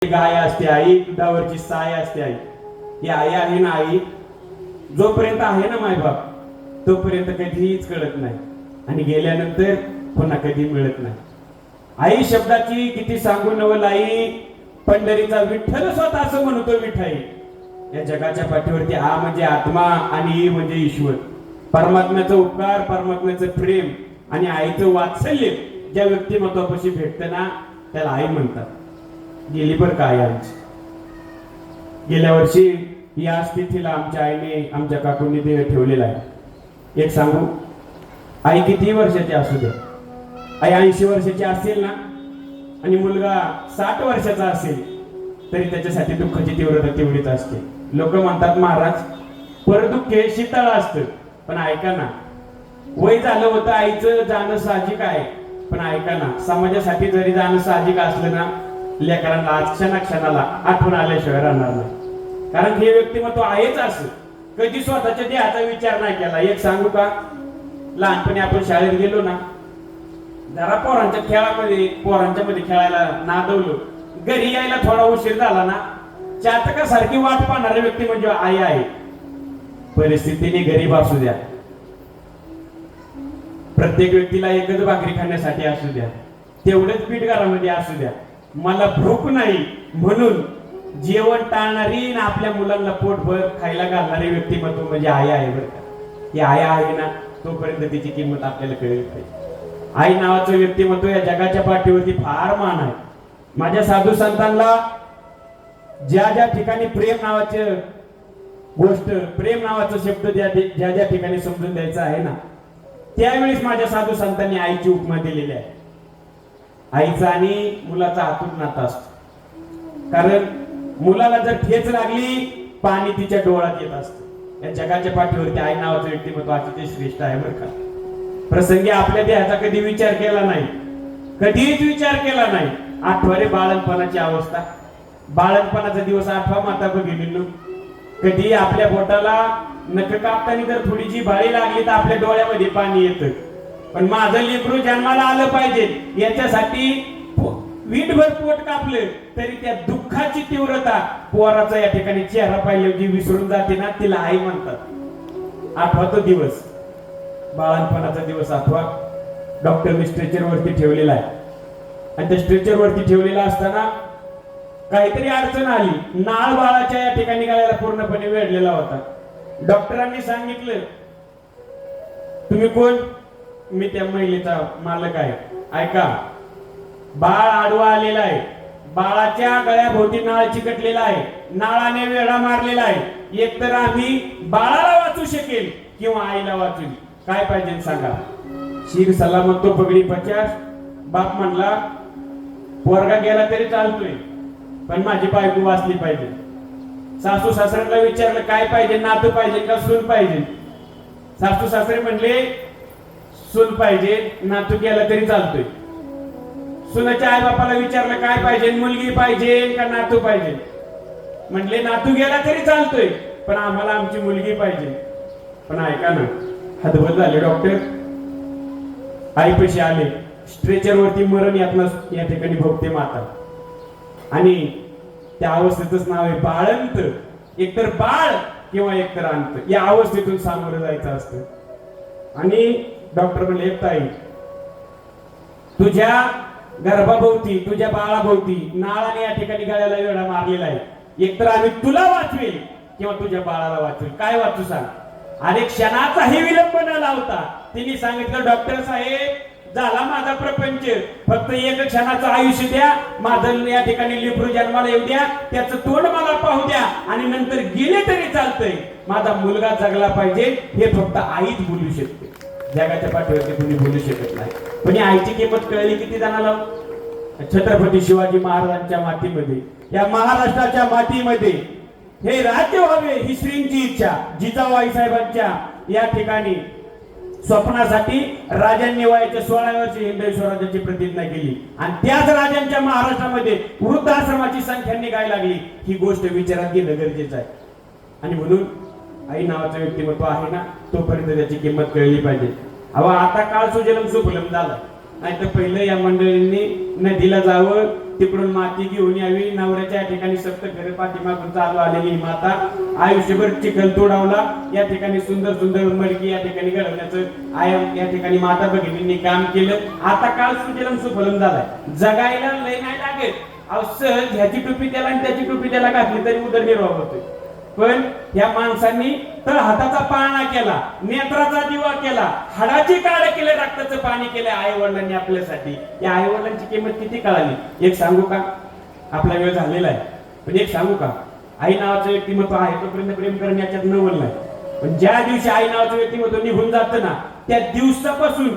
गाय असते आई, दुधावरची साय असते आई. ही आई आहे ना आई, जोपर्यंत आहे ना मायबाप तोपर्यंत कधीच कळत नाही आणि गेल्यानंतर पुन्हा कधी मिळत नाही. आई शब्दाची किती सांगू नवल आई, पंढरीचा विठ्ठल स्वतः असं म्हणतो विठाई. या जगाच्या पाठीवरती आ म्हणजे आत्मा आणि ई म्हणजे ईश्वर. परमात्म्याचा उपकार, परमात्म्याचं प्रेम आणि आईचं वात्सल्य ज्या व्यक्तिमत्वापाशी भेटतं ना त्याला आई म्हणतात. गेली बरं का आई आमची. गेल्या वर्षी या स्थितीला आमच्या आईने, आमच्या काकूंनी देह ठेवलेला आहे. एक सांगू, आई किती वर्षाची असू द्या, आई 80 वर्षाची असेल ना आणि मुलगा 60 वर्षाचा असेल तरी त्याच्यासाठी दुःखाची तीव्रता तेवढीच असते. लोक म्हणतात महाराज परदुःख हे शीतळ असतं, पण ऐका ना, वय झालं होतं आईचं जाणं साहजिक आहे, पण ऐका ना, समाजासाठी जरी जाणं साहजिक असलं ना, लेकरांना आज क्षणाला आठवण आल्याशिवाय राहणार नाही. कारण हे व्यक्तिमत्व आहेच असं, कधी स्वतःच्या देहाचा विचार नाही केला. एक सांगू का, लहानपणी आपण शाळेत गेलो ना, जरा पोरांच्या मध्ये खेळायला नादवलो, घरी यायला थोडा उशीर झाला ना, चातकासारखी वाट पाहणारी व्यक्ती म्हणजे आई आहे. परिस्थितीने गरीब असू द्या, प्रत्येक व्यक्तीला एकच भाकरी खाण्यासाठी असू द्या, तेवढेच पीठ घरामध्ये असू द्या, मला भूक नाही म्हणून जेवण टाळणारी ना आपल्या मुलांना पोटभर खायला घालणारी व्यक्तिमत्व म्हणजे आई आहे. बरं का, ही आई आहे ना तोपर्यंत तिची किंमत आपल्याला कळली पाहिजे. आई नावाचं व्यक्तिमत्व या जगाच्या पाठीवरती फार मान आहे. माझ्या साधू संतांना ज्या ज्या ठिकाणी प्रेम नावाचे गोष्ट, प्रेम नावाचा शब्द ज्या ज्या ठिकाणी समजून द्यायचा आहे ना, त्यावेळेस माझ्या साधू संतांनी आईची उपमा दिलेली आहे. आईचा आणि मुलाचा आतून नाता असतो, कारण मुलाला जर ठेच लागली पाणी तिच्या डोळ्यात येत असतं. या जगाच्या पाठीवरती आई नावाचं व्यक्तिमत्व अतिशय श्रेष्ठ आहे. बरं का, प्रसंगी आपल्या देहाचा कधी विचार केला नाही, कधीच विचार केला नाही. आठवरे बाळणपणाची अवस्था, बाळणपणाचा दिवस आठवा माता बघितली. कधी आपल्या बोटाला नख कापताना जर थोडीशी बाळी लागली तर आपल्या डोळ्यामध्ये पाणी येतं. पण माझं लेकरू जन्माला आलं पाहिजे याच्यासाठी वीटभर पोट कापलं तरी त्या दुःखाची तीव्रता पोराचा या ठिकाणी चेहरा पाहिजे जी विसरून जाते ना, तिला आई म्हणतात. आठवा तो दिवस, बाळणपणाचा दिवस आठवा. डॉक्टरने स्ट्रेचर वरती ठेवलेला आहे आणि त्या स्ट्रेचर वरती ठेवलेला असताना काहीतरी अडचण आली. नाळ बाळाच्या या ठिकाणी गाळ्याला पूर्णपणे वेढलेला होता. डॉक्टरांनी सांगितलं, तुम्ही कोण? मी त्या महिलेचा मालक आहे. ऐका, बाळ आडवा आलेला आहे, बाळाच्या गळ्याभोवती नाळ चिकटलेला आहे, नाळाने वेढा मारलेला आहे. एकतर आम्ही बाळाला वाचू शकेल किंवा आईला वाचू. काय पाहिजे सांगा? शीर सलामत तो पगडी 50. बाप म्हणला पोरगा गेला तरी चालतोय पण माझी बायको वाचली पाहिजे. सासू सासऱ्यांना विचारलं काय पाहिजे, नातू पाहिजे का सून पाहिजे? सासू सासरे म्हणले सून पाहिजे, नातू गेला तरी चालतोय. सुनाच्या आई बापाला विचारलं काय पाहिजे, मुलगी पाहिजे का नातू पाहिजे? म्हणले नातू गेला तरी चालतोय पण आम्हाला आमची मुलगी पाहिजे. पण ऐका ना, हतबल झाले डॉक्टर. आईपाशी आले, स्ट्रेचर वरती मरण या ठिकाणी भोगते माता आणि त्या अवस्थेतच नाव आहे बाळंत. एकतर बाळ किंवा एकतर अंत, या अवस्थेतून सामोरं जायचं असतं. आणि डॉक्टर म्हणले ताई, तुझ्या गर्भाभोवती, तुझ्या बाळाभोवती नाळाने या ठिकाणी गळ्याला वेढा मारलेला आहे. एकतर आम्ही तुला वाचवेल किंवा तुझ्या बाळाला वाचवेल. काय वाचू सांग? अरे क्षणाचाही विलंब न लावता तिने सांगितलं, डॉक्टर साहेब झाला माझा प्रपंच, फक्त एक क्षणाचं आयुष्य द्या, माझं या ठिकाणी लेकरू जन्माला येऊ द्या, त्याचं तोंड मला पाहू द्या आणि नंतर गेले तरी चालतंय, माझा मुलगा जगला पाहिजे. हे फक्त आईच बोलू शकते, जगाच्या पाठीवरती कुणी बोलू शकत नाही. पण आईची किंमत कळली किती जणाला? छत्रपती शिवाजी महाराजांच्या मातीमध्ये, या महाराष्ट्राच्या मातीमध्ये हे राज्य व्हावे ही श्रींची इच्छा जिजाबाई साहेबांच्या या ठिकाणी स्वप्नासाठी राजांनी वयाच्या 16 वर्षी हिंदवी स्वराज्याची प्रतिज्ञा केली आणि त्याच राजांच्या महाराष्ट्रामध्ये वृद्धाश्रमाची संख्या निघायला लागली. ही गोष्ट विचारात घेणं गरजेचं आहे. आणि म्हणून आई नावाचं व्यक्तिमत्व आहे ना तोपर्यंत त्याची किंमत कळली पाहिजे. अहो आता काळ सुजलम सुफलम झाला, नाही तर पहिलं या मंडळींनी नदीला जावं, तिकडून माती घेऊन यावी, नवऱ्याच्या ठिकाणी सप्त फेरे पाठीमागून चालू आलेली माता आयुष्यभर चिखल तोडावला, या ठिकाणी सुंदर सुंदर मडकी या ठिकाणी घडवण्याचं आयाम या ठिकाणी माता भगिनींनी काम केलं. आता काळ सुजलम सुफलम झालाय, जगायला लय नाही लागेल. अहो सहज ह्याची टोपी त्याला आणि त्याची टोपी त्याला घातली तरी उदरनिर्वाह होतोय. पण या माणसांनी तर हाताचा पाळणा केला, नेत्राचा दिवा केला, हाडाची काळ केले, रक्ताचं पाणी केलं आई वडिलांनी आपल्यासाठी. या आई वडिलांची किंमत किती कळाली एक सांगू का? आपला वेळ झालेला आहे, पण एक सांगू का? आई नावाचं व्यक्तिमत्व आहे तोपर्यंत प्रेम करण्याच्यात नवल नाही, पण ज्या दिवशी आई नावाचं व्यक्तिमत्व निघून जातं ना, त्या दिवसापासून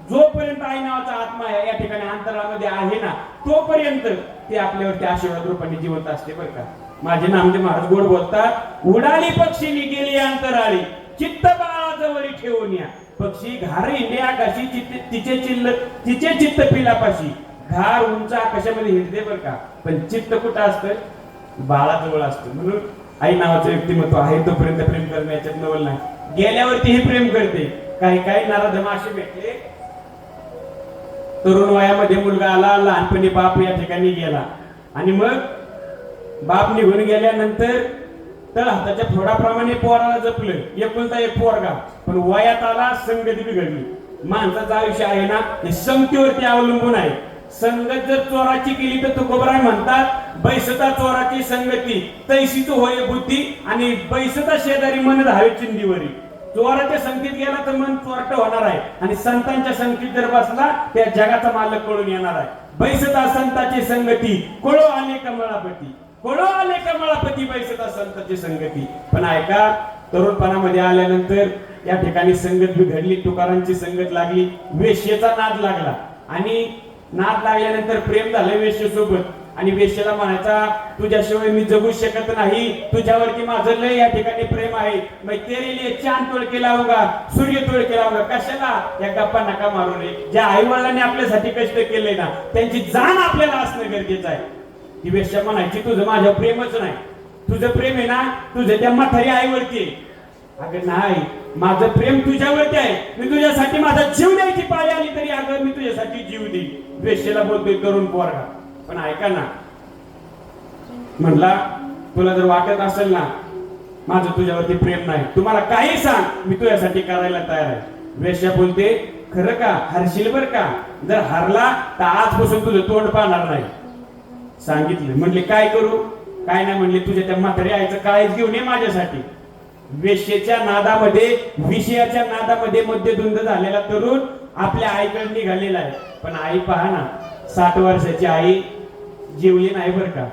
जोपर्यंत आई नावाचा आत्मा या ठिकाणी अंतरामध्ये आहे ना, तोपर्यंत ते आपल्यावरती आशीर्वाद रूपाने जिवंत असते बरं का. माझे नामदेव महाराज गोड बोलतात, उडाली पक्षीनी गेली अंतराळी, चित्त बाळाजवळी ठेवून या. पक्षी घार हिंडे आकाशी, तिचे चित्त पिलापाशी. घार उंच आकाशामध्ये हिंडते बरं का, पण चित्त कुठं असतं? बाळाजवळ असतं. म्हणून आई नावाचं व्यक्तिमत्व आहे तोपर्यंत प्रेम करण्याच्यात नवल नाही, गेल्यावरती ही प्रेम करते. काही काही नराधम असे भेटले, तरुण वयामध्ये मुलगा आला, लहानपणी बाप या ठिकाणी गेला, आणि मग बाप निघून गेल्यानंतर तर हाताच्या फोडाप्रमाणे पोराला जपलं, एकुलता एक पोरगा, पण वयात आला, संगती बिघडली. माणसाचं आयुष्य आहे ना, हे संगतीवरती अवलंबून आहे. संगत जर चोराची केली तर तुकोबराय म्हणतात, बैसता चोराची संगती तैसीच होय बुद्धी, आणि बैसता शेजारी मन धावे चिंदीवरी. चोराच्या संगतीत गेला तर मन चोरट होणार आहे, आणि संतांच्या संगतीत जर बसला त्या जगाचा मालक कळून येणार आहे. बैसता संताची संगती, कोळो आले कमळापती, कोळो आले कमळापती, बैसता संताची संगती. पण ऐका, तरुणपणामध्ये आल्यानंतर या ठिकाणी संगत बिघडली, तुकारांची संगत लागली, वेश्येचा नाद लागला, आणि नाद लागल्यानंतर प्रेम झालं वेश्येसोबत, आणि वेश्येला म्हणायचा, तुझ्याशिवाय मी जगू शकत नाही, तुझ्यावरती माझं लय या ठिकाणी प्रेम आहे. मग तेरे लिए चांद तोड के लावूंगा, सूर्य तोड के लावूंगा. कशाला? या गप्पा नका मारू रे. ज्या आई वडिलांनी आपल्यासाठी कष्ट केले ना, त्यांची जाण आपल्याला असणं गरजेचं आहे. ती वेश्या म्हणायची, तुझं माझ्या प्रेमच नाही, तुझं प्रेम आहे ना तुझं त्या म्हातारी आईवरती आहे. अगं नाही, माझं प्रेम तुझ्यावरती आहे, मी तुझ्यासाठी माझा जीव द्यायची पाळी आली तरी अगं मी तुझ्यासाठी जीव देईन. वेश्येला बोलतोय तरुण पोरगा. पण ऐका ना, म्हणला तुला जर वाटत असेल ना माझं तुझ्यावरती प्रेम नाही, तुम्हाला काही सांग, मी तुझ्यासाठी करायला तयार आहे. वेश्या बोलते, खरं का? हरशील बर का? जर हरला तर आजपासून तुझं तोंड पाहणार नाही. सांगितलं. म्हणले काय करू? काय नाही म्हणले, तुझ्या त्या म्हातारी आईचं काळीच घेऊन ये माझ्यासाठी. वेश्येच्या नादामध्ये, विषयाच्या नादामध्ये मध्यधुंद झालेला तरुण आपल्या आईकडे निघालेला आहे. पण आई पहा ना, 60 वर्षाची आई जेवली नाही बर का.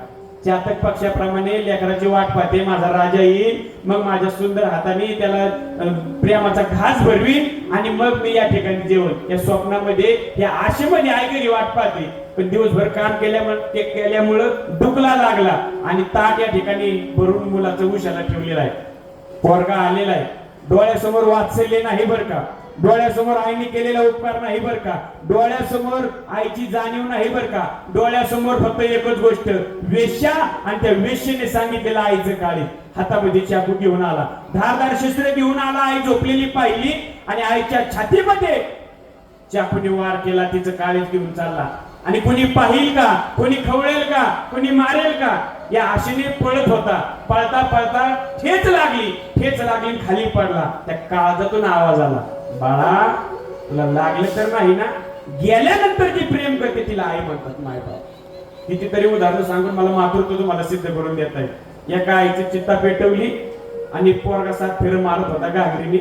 चातक पक्षाप्रमाणे लेकराची वाट पाहते, माझा राजा येईल, मग माझ्या सुंदर हाताने त्याला प्रेमाचा घास भरवीन, आणि मग मी या ठिकाणी जेवण. या स्वप्नामध्ये, या आशेमध्ये आई घरी वाट पाहते. पण दिवसभर काम केल्यामुळं डुकला लागला, आणि ताट या ठिकाणी भरून मुलाचं उशाला ठेवलेला आहे. पोरगा आलेला आहे, डोळ्यासमोर वात्सल्य नाही बर का, डोळ्यासमोर आईने केलेला उपकार नाही बर का, डोळ्यासमोर आईची जाणीव नाही बर का, डोळ्यासमोर फक्त एकच गोष्ट, वेश्या, आणि त्या वेश्येने सांगितलेलं आईचं काळी. हातामध्ये चाकू घेऊन आला, धारदार शस्त्र घेऊन आला. आई झोपलेली पाहिली, आणि आईच्या छातीमध्ये चाकूने वार केला, तिचं काळीच घेऊन चालला. आणि कोणी पाहिल का, कोणी खवळेल का, कोणी मारेल का, या आशेने पळत होता. पळता पळता ठेच लागली, खाली पडला. त्या काळजातून आवाज आला, बाळा तुला लागलं तर नाही ना? गेल्यानंतर जी प्रेम करते तिला आई म्हणतात. माय बाप कितीतरी उदाहरण सांगून मला मातृत्व तुम्हाला सिद्ध करून देत आहे. एका आईची चित्ता पेटवली, आणि पोरगा 7 फेर मारत होता घागरीने,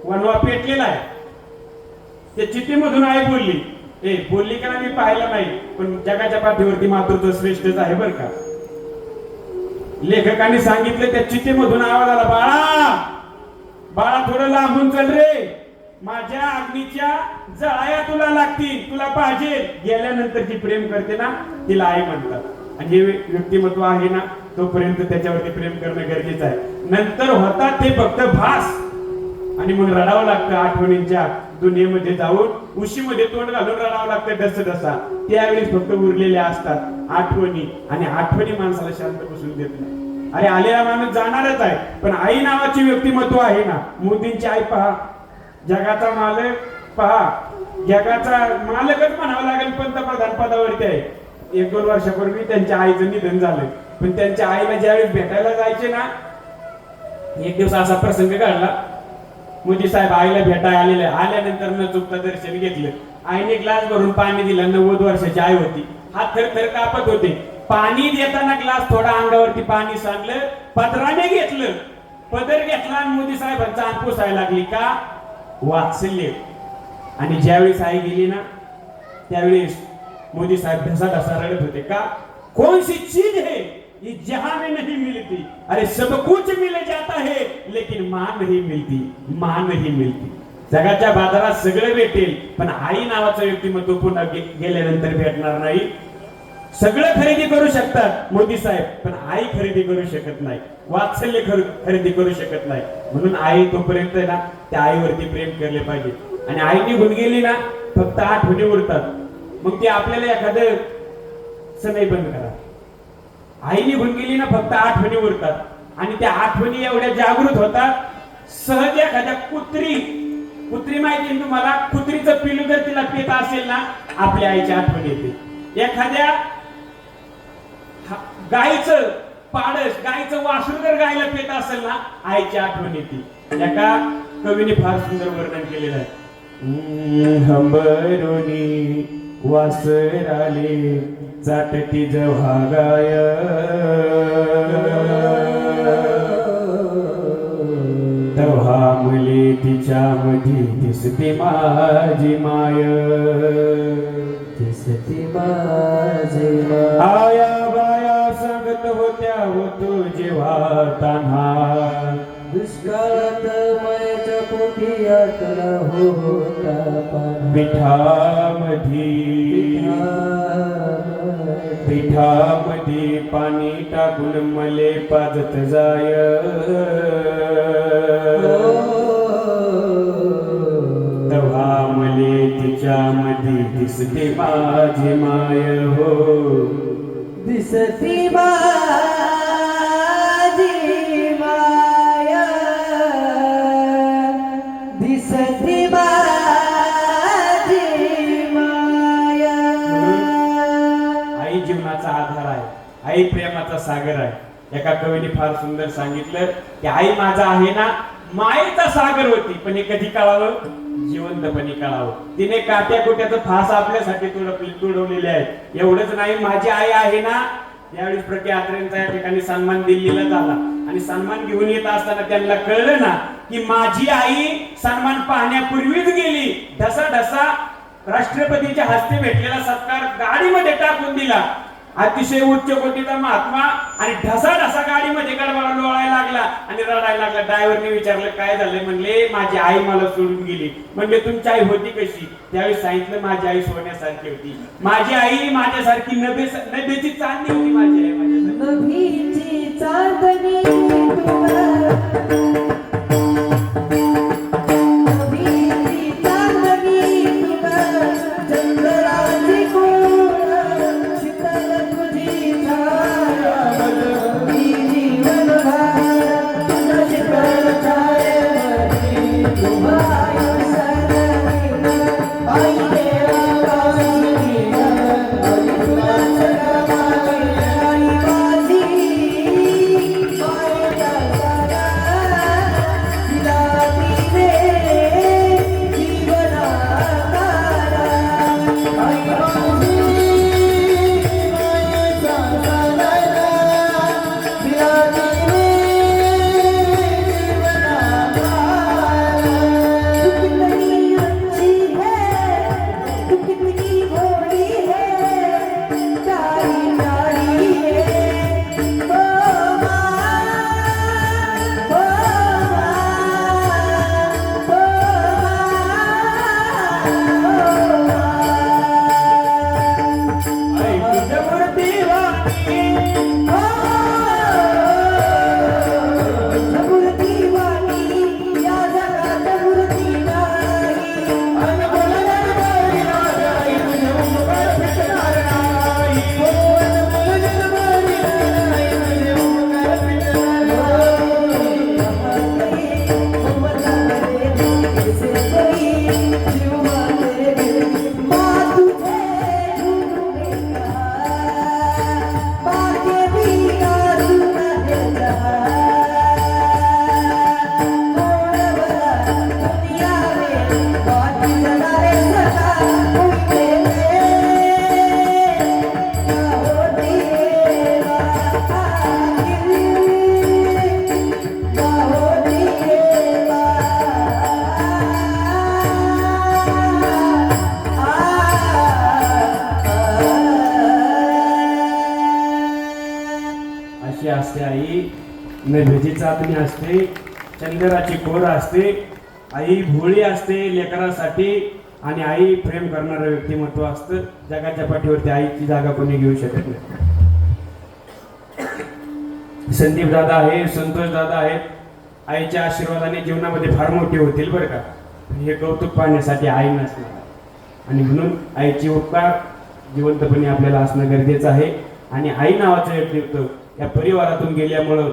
वनवा पेटलेला आहे. त्या चित्तीमधून आई बोलली, बोलली का मी पाहिलं नाही, पण जगाच्या पाठीवरती मातृत्व श्रेष्ठच आहे बर का. लेखकांनी सांगितलं, त्या चितेमधून आवाज आला, बाळा थोडं लांबून चल रे, माझ्या अग्नीच्या जळाया तुला लागतील, तुला पाहिजे. गेल्यानंतर जी प्रेम करते ना तिला आई म्हणतात. आणि हे व्यक्तिमत्व आहे ना, तोपर्यंत त्याच्यावरती प्रेम करणं गरजेचं आहे. नंतर होतात ते फक्त भास, आणि मग रडावं लागतं आठवणींच्या दुनियेमध्ये जाऊन, उशीमध्ये तोंड घालून रडावं लागतं डसडसा. त्यावेळेस फक्त उरलेल्या असतात आठवणी, आणि आठवणी माणसाला शांत बसून देत नाही. अरे आलेला माणूस जाणारच आहे, पण आई नावाची व्यक्तिमत्व आहे ना. मोदींची आई पहा, जगाचा मालक पहा, जगाचा मालकच म्हणावं लागेल, पंतप्रधान पदावरती आहे. 1-2 वर्षापूर्वी त्यांच्या आईचं निधन झालं. पण त्यांच्या आईला ज्यावेळेस भेटायला जायचे ना, एक दिवस असा प्रसंग घडला. मोदी साहेब आईला भेटायला आलेले, आल्यानंतर न चुकता दर्शन घेतलं. आईने ग्लास भरून पाणी दिलं. 90 वर्षाची आई होती. हात थरथर कापत होते. पाणी देताना ग्लास थोडा अंगावरती पाणी सांडलं, पदराने घेतलं, पदर घेतला आणि मोदी साहेबांचा अंग पुसायला लागली. का? वात्सल्य. आणि ज्यावेळेस आई गेली ना, त्यावेळेस मोदी साहेब ढसा ढसा रडत होते. का? कौन सी चीज है ये जहां में नहीं मिलती, अरे सब कुछ मिल जाता है लेकिन मां नहीं मिलती, मां नहीं मिलती. जगाच्या बाजारात सगळं भेटेल, पण आई नावाचं व्यक्तिमत्व पुन्हा गेल्यानंतर भेटणार नाही. सगळं खरेदी करू शकतात मोदी साहेब, पण आई खरेदी करू शकत नाही, वात्सल्य खरेदी करू शकत नाही. म्हणून आई तोपर्यंत ना त्या आईवरती प्रेम केले पाहिजे. आणि आई निघून गेली ना, फक्त आठवणी उरतात. मग ते आपल्याला एखादं समय बंद करा. आई निघून गेली ना, फक्त आठवणी उरतात. आणि त्या आठवणी एवढ्या जागृत होतात. सहज एखाद्या कुत्री माहिती आहे तुम्हाला, कुत्रीचं पिलू जर तिला पेत असेल ना, आपल्या आईची आठवण येते. एखाद्या गाईचं पाडस, गाईचं वासरू जर गायला पेत असेल ना, आईची आठवण येते. एका कवीने फार सुंदर वर्णन केलेलं आहे. हंबरुनी वासराले चाटती जव्हागाय, तव्हा मुले तिच्या मध्ये दिसते माझी माय, दिसते माझी माय. आया बाया सांगत होत्या होतो जेव्हा तान्हा, दुष्काळात मायाच्या पोटी आटला होता पिठामध्ये पाणी टाकून मले पाजत जाय, तेव्हा मले तिच्यामध्ये दिसते माझी माय हो, दिसते माझी माया, दिसते माझी माया. आई जीवनाचा आधार आहे, आई प्रेमाचा सागर आहे. एका कवीने फार सुंदर सांगितलं की आई माझा आहे ना मायेचा सागर होती, पण हे कधी कळावं? जिवंतपणे कळावं. तिने काट्या कोट्याचं फास आपल्यासाठी तुडवलेले आहेत. एवढंच नाही, माझी आई आहे ना. यावेळी प्रति आत्रेंचा या ठिकाणी सन्मान दिल्लीला झाला आणि सन्मान घेऊन येत असताना त्यांना कळलं ना की माझी आई सन्मान पाहण्यापूर्वीच गेली. ढसा ढसा राष्ट्रपतीच्या हस्ते भेटलेला सत्कार गाडीमध्ये टाकून दिला. अतिशय उच्च कोटीचा महात्मा आणि ढसा ढसा गाडीमध्ये गडबड लोळायला लागला आणि रडायला लागला. ड्रायव्हरने विचारलं काय झालं? म्हणले माझी आई मला सोडून गेली. म्हणजे तुमची आई होती कशी? त्यावेळी सांगितलं माझी आई सोन्यासारखी होती. माझी आई माझ्यासारखी नभेची चांदणी होती. माझी आई माझ्यासारखी नभेची चांदणी अशी असते आई, नभेची चाचणी असते, चंदराची कोर असते, आई भोळी असते लेकरासाठी, आणि आई प्रेम करणारं व्यक्तिमत्व असतं. जगाच्या पाठीवरती आईची जागा कोणी घेऊ शकत नाही. संदीप दादा आहे, संतोष दादा आहेत, आईच्या आशीर्वादाने जीवनामध्ये फार मोठे होतील बरं का. हे कौतुक पाहण्यासाठी आई नसणार, आणि म्हणून आईची उपकार जिवंतपणे आपल्याला असणं गरजेचं आहे. आणि आई नावाचं व्यक्तित्व या परिवारातून गेल्यामुळं